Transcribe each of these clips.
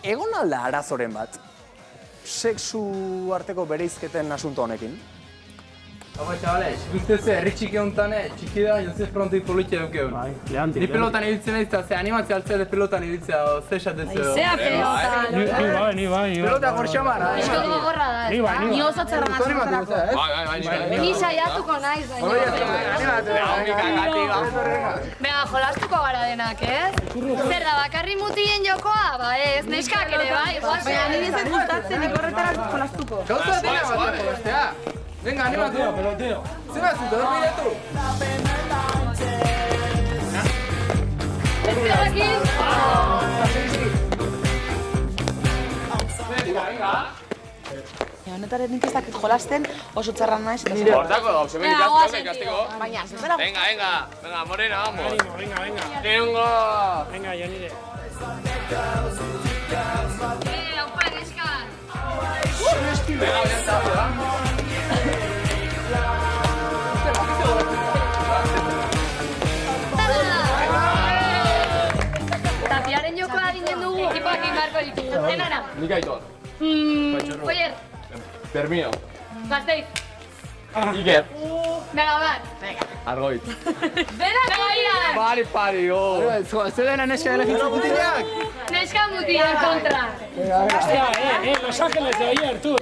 egon alda arazoren bat, sexu arteko bereizketen asunto honekin? Hau, chavales, ustez herri txiki honetan, txiki da, jozez pronto ipolitxe dukeun. Ni pelotan ibiltzen nahiz, ze animatzea altzea de pelotan ibiltzea, ze esatezeo. Zea pelotan. Ni bai. Pelota gorxamara. Esko gogorra da, ez da? Ni oso txarra naziotarako. Ni saiatuko naiz, Bega, jolastuko gara denak, ez? Zer da, bakarri mutien jokoa? Ba ez, neskak ere bai. Baina nire zen gustatzen ikorretara jolastuko. Gauza dena bat jolastea. Venga, animatu. Peloteo. Zer bat zuto, dormi datu. Ezkerrekin. Venga. Honetaren nik ez dakit jolasten oso txarra naiz. Hortako gauze meditazioak ikasteko. Baina, zezera... Venga, Morena, vamos. Venga. Triungo. Venga, Jonire. Aupa, neskak. Venga, bien, Tapiaren jokoa ginen dugu. Ekipoak inbarko ditugu. Zenara. Nik aitor. Oier, Termino. Gasteiz. Iker. Bega bat. Argoit. Bera gaia. Pari, Zer dena neska elegitzen mutileak? Neska mutien kontra. Hostia, Los Ángeles de ayer, tú.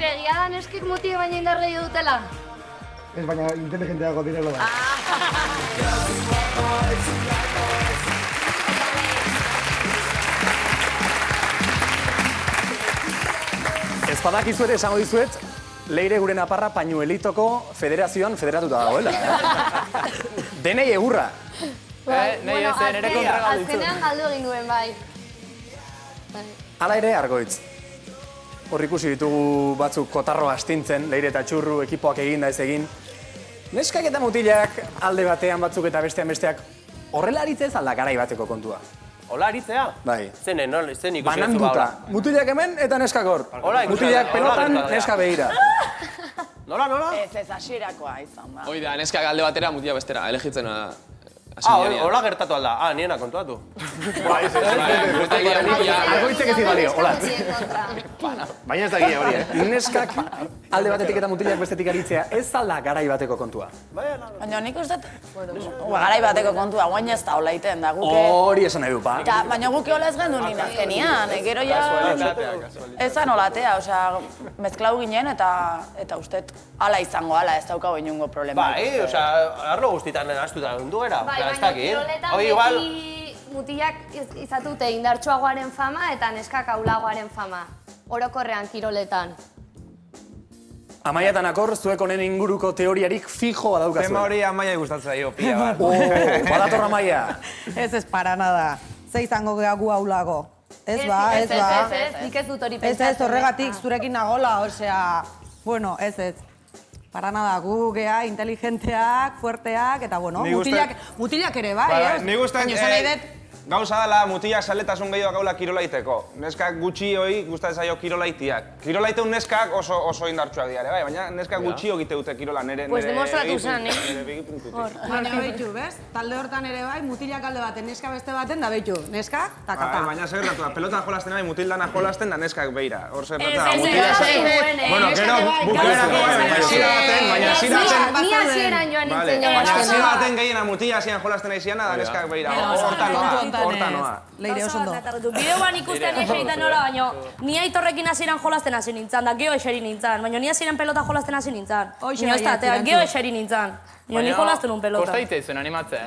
Egia da neskik mutie baina indarrei dutela. Ez baina inteligenteago direlo da. Ez badakizu ere esango dizuet, Leire gure naparra pañuelitoko federazioan federatuta dagoela. Denei egurra. Nahi ez zen, ere kontra galditu. Azkenean galdu egin duen bai. Hala ere, Argoitz. Hor ikusi ditugu batzuk kotarro astintzen, Leire eta Txurru, ekipoak egin da ez egin. Neskak eta mutilak alde batean batzuk eta besteak horrela aritze ez alda garai bateko kontua. Hola, aritzea? Bai. Zen ikusi Bananduta. Mutilak hemen eta neskak hor. Mutilak pelotan, neska behira. Nola? Ez hasierakoa izan da. Hoi da, neska alde batera, mutia bestera, elegitzen Hola gertatu alda. Niena kontuatu. Argoitzek ez balio, hola. Baina ez da gira hori, Neskak alde batetik eta mutilak bestetik aritzea ez alda garai bateko kontua. Baina nik uste, garai bateko kontua, guain ez da hola iten da guke. Hori esan nahi du, pa. Baina guke hola ez gendu nina azkenian, gero ja... Ezan holatea, osea, mezklau ginen eta uste hala izango, hala ez daukago inungo problema. Bai, arlo guztitan astuta dundu era. Bai, baina kiroletan beti mutilak izatute indartsuagoaren fama eta neskak aulagoaren fama. Orokorrean kiroletan. Amaia eta Nakor, zuek honen inguruko teoriarik fijo badaukazue. Tema hori Amaiai gustatzen zaio, pila bat. Badator Amaia. Ez para nada. Ze izango gea gu aulago. Ez ba. Nik ez dut hori Ez pentsatzen. horregatik zurekin nagola, osea, bueno, ez. Para nada, gu gea inteligenteak, fuerteak, eta bueno, mutilak ere bai, ez? Nik uste gauza dela mutilak saletasun gehiago gaula kirolaiteko. Neskak gutxi hoi gustatzen zaio kirolaitiak. Kirolaiteun neskak oso indartsuak diare, bai, baina neskak gutxi egite dute kirola nire... Pues demostratu zen, Baina behitu, bez? Talde hortan ere bai, mutilak alde baten, neska beste baten, da behitu, neskak, takata. Baina zer gertatu da, pelotan jolasten bai, mutil dana jolasten da neskak beira. Hor zer gertatu da, mutilak... Bueno, gero Ni hasieran joan nintzen joan. Baina hasiera baten gehiena mutila hasian jolasten aiziana da neskak beira. Horta noa. Leire oso ondo. Bideoan ikusten egiten nola, baina ni aitorrekin hasieran jolasten hasi nintzen, da geho eseri nintzen, baina ni hasieran pelota jolasten hasi nintzen. Geho eseri nintzen. Ni jolasten un pelota. Kosta itzaizun animatzea,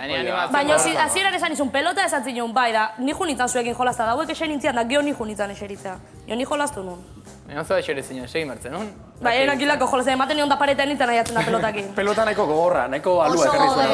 baina hasieran esan izun pelota esan zinun, bai da, ni ju nintzen zuekin jolazta, dauek eseri nintzen, da geho ni ju nintzen eseritzea. Ni jolasten nun. Baina oso eseri zinen, segi martzen, nun? Bai, enakilako jolazten, ematen nion da paretan nintzen nahiatzen da pelotakin. Pelota nahiko gogorra, nahiko alua ekarri zuen.